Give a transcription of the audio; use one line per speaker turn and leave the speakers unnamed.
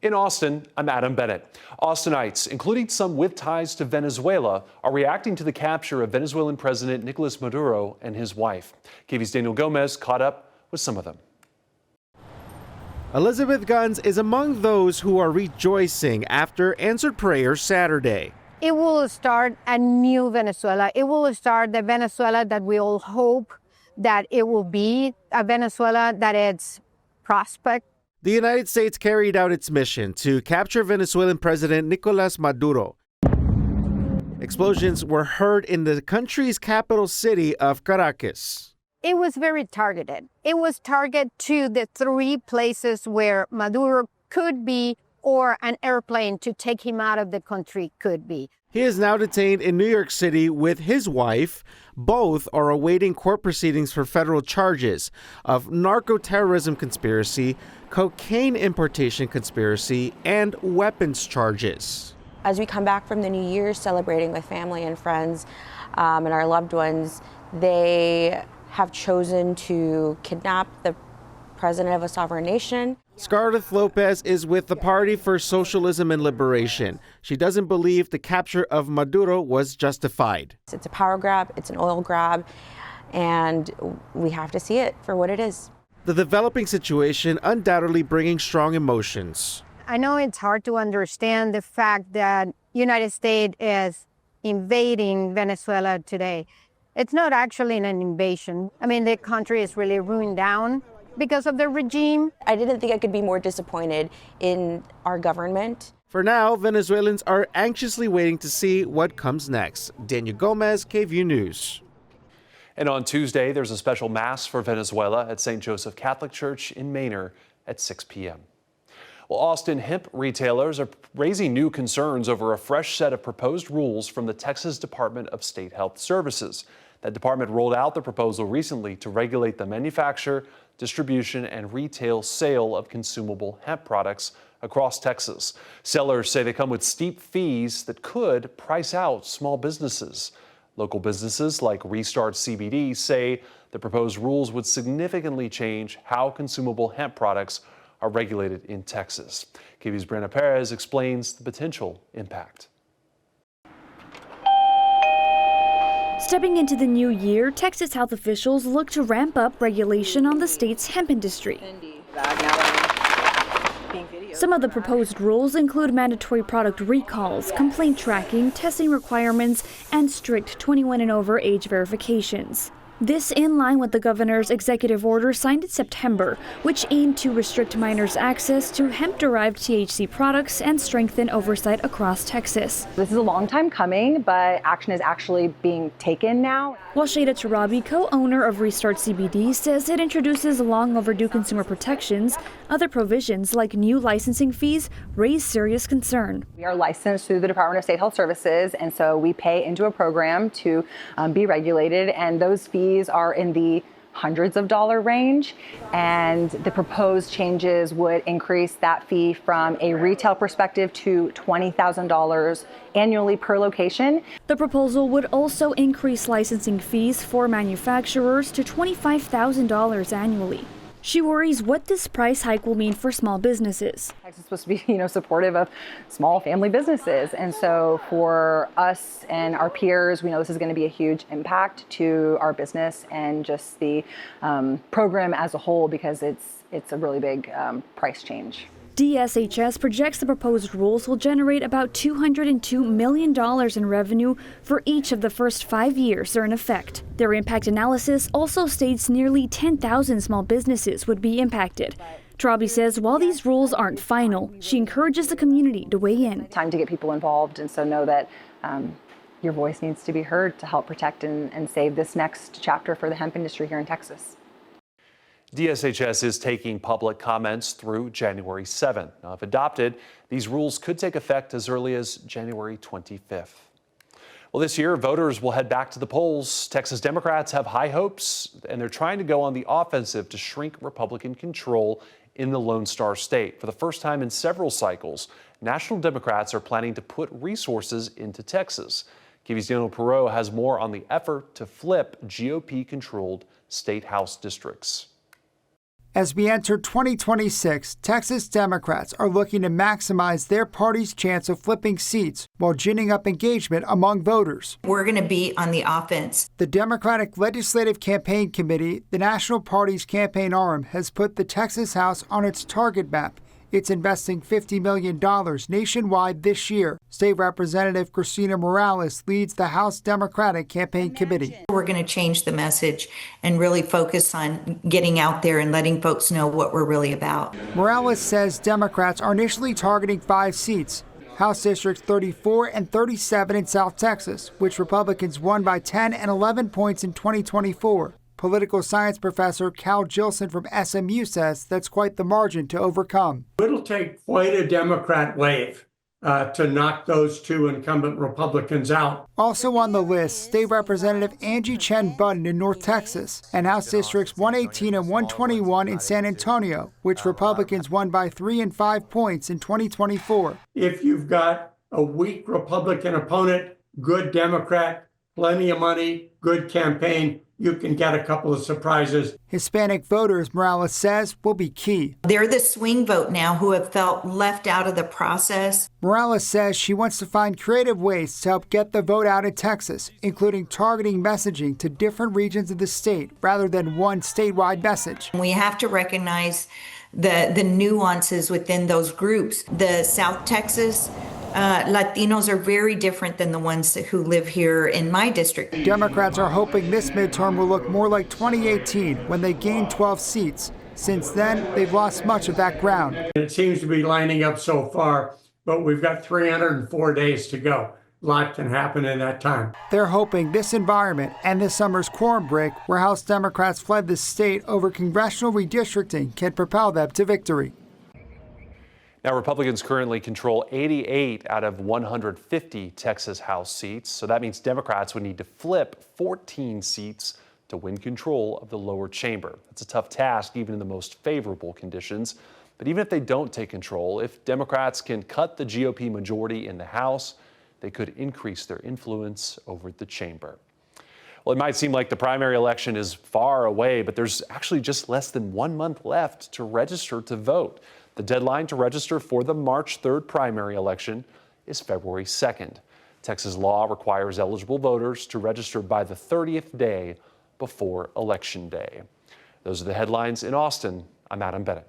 In Austin, I'm Adam Bennett. Austinites, including some with ties to Venezuela, are reacting to the capture of Venezuelan President Nicolas Maduro and his wife. KVUE's Daniel Gomez caught up with some of them.
Elizabeth Guns is among those who are rejoicing after answered prayers Saturday.
It will start a new Venezuela. It will start the Venezuela that we all hope that it will be, a Venezuela that is prosperous.
The United States carried out its mission to capture Venezuelan President Nicolas Maduro. Explosions were heard in the country's capital city of Caracas.
It was very targeted. It was targeted to the three places where Maduro could be or an airplane to take him out of the country could be.
He is now detained in New York City with his wife. Both are awaiting court proceedings for federal charges of narco-terrorism conspiracy, cocaine importation conspiracy, and weapons charges.
As we come back from the new year celebrating with family and friends and our loved ones, they have chosen to kidnap the president of a sovereign nation.
Scarlett Lopez is with the Party for Socialism and Liberation. She doesn't believe the capture of Maduro was justified.
It's a power grab, it's an oil grab, and we have to see it for what it is.
The developing situation undoubtedly bringing strong emotions.
I know it's hard to understand the fact that United States is invading Venezuela today. It's not actually an invasion. I mean, the country is really ruined down because of the regime.
I didn't think I could be more disappointed in our government.
For now, Venezuelans are anxiously waiting to see what comes next. Daniel Gomez, KVUE News.
And on Tuesday, there's a special Mass for Venezuela at St. Joseph Catholic Church in Manor at 6 p.m. Well, Austin hemp retailers are raising new concerns over a fresh set of proposed rules from the Texas Department of State Health Services. That department rolled out the proposal recently to regulate the manufacture, distribution, and retail sale of consumable hemp products across Texas. Sellers say they come with steep fees that could price out small businesses. Local businesses like Restart CBD say the proposed rules would significantly change how consumable hemp products are regulated in Texas. KVUE's Brenda Perez explains the potential impact.
Stepping into the new year, Texas health officials look to ramp up regulation on the state's hemp industry. Some of the proposed rules include mandatory product recalls, complaint tracking, testing requirements, and strict 21 and over age verifications. This in line with the governor's executive order signed in September, which aimed to restrict minors' access to hemp-derived THC products and strengthen oversight across Texas.
This is a long time coming, but action is actually being taken now.
Washeda Tarabi, co-owner of Restart CBD, says it introduces long overdue consumer protections. Other provisions, like new licensing fees, raise serious concern.
We are licensed through the Department of State Health Services, and so we pay into a program to be regulated, and those fees are in the hundreds of dollar range, and the proposed changes would increase that fee from a retail perspective to $20,000 annually per location.
The proposal would also increase licensing fees for manufacturers to $25,000 annually. She worries what this price hike will mean for small businesses.
Texas is supposed to be, supportive of small family businesses. And so for us and our peers, we know this is going to be a huge impact to our business and just the program as a whole, because it's a really big price change.
DSHS projects the proposed rules will generate about $202 million in revenue for each of the first 5 years they're in effect. Their impact analysis also states nearly 10,000 small businesses would be impacted. Trabi says while these rules aren't final, she encourages the community to weigh in.
Time to get people involved, and so know that your voice needs to be heard to help protect and save this next chapter for the hemp industry here in Texas.
DSHS is taking public comments through January 7th. Now, if adopted, these rules could take effect as early as January 25th. Well, this year, voters will head back to the polls. Texas Democrats have high hopes, and they're trying to go on the offensive to shrink Republican control in the Lone Star State. For the first time in several cycles, national Democrats are planning to put resources into Texas. KVUE's Daniel Perot has more on the effort to flip GOP-controlled state House districts.
As we enter 2026, Texas Democrats are looking to maximize their party's chance of flipping seats while ginning up engagement among voters.
We're going to be on the offense.
The Democratic Legislative Campaign Committee, the national party's campaign arm, has put the Texas House on its target map. It's investing $50 million nationwide this year. State Representative Christina Morales leads the House Democratic Campaign Committee.
We're going to change the message and really focus on getting out there and letting folks know what we're really about.
Morales says Democrats are initially targeting 5 seats. House Districts 34 and 37 in South Texas, which Republicans won by 10 and 11 points in 2024. Political science professor Cal Gilson from SMU says that's quite the margin to overcome.
It'll take quite a Democrat wave to knock those 2 incumbent Republicans out.
Also on the list, State Representative Angie Chen Budden in North Texas and House Districts 118 and 121 in San Antonio, which Republicans won by 3 and 5 points in 2024.
If you've got a weak Republican opponent, good Democrat, plenty of money, good campaign, you can get a couple of surprises.
Hispanic voters, Morales says, will be key.
They're the swing vote now who have felt left out of the process.
Morales says she wants to find creative ways to help get the vote out in Texas, including targeting messaging to different regions of the state rather than one statewide message.
We have to recognize the nuances within those groups. The South Texas Latinos are very different than the ones who live here in my district.
Democrats are hoping this midterm will look more like 2018 when they gained 12 seats. Since then, they've lost much of that ground.
It seems to be lining up so far, but we've got 304 days to go. A lot can happen in that time.
They're hoping this environment and this summer's quorum break, where House Democrats fled the state over congressional redistricting, can propel them to victory.
Now, Republicans currently control 88 out of 150 Texas House seats, so that means Democrats would need to flip 14 seats to win control of the lower chamber. That's a tough task, even in the most favorable conditions. But even if they don't take control, if Democrats can cut the GOP majority in the House, they could increase their influence over the chamber. Well, it might seem like the primary election is far away, but there's actually just less than 1 month left to register to vote. The deadline to register for the March 3rd primary election is February 2nd. Texas law requires eligible voters to register by the 30th day before Election Day. Those are the headlines in Austin. I'm Adam Bennett.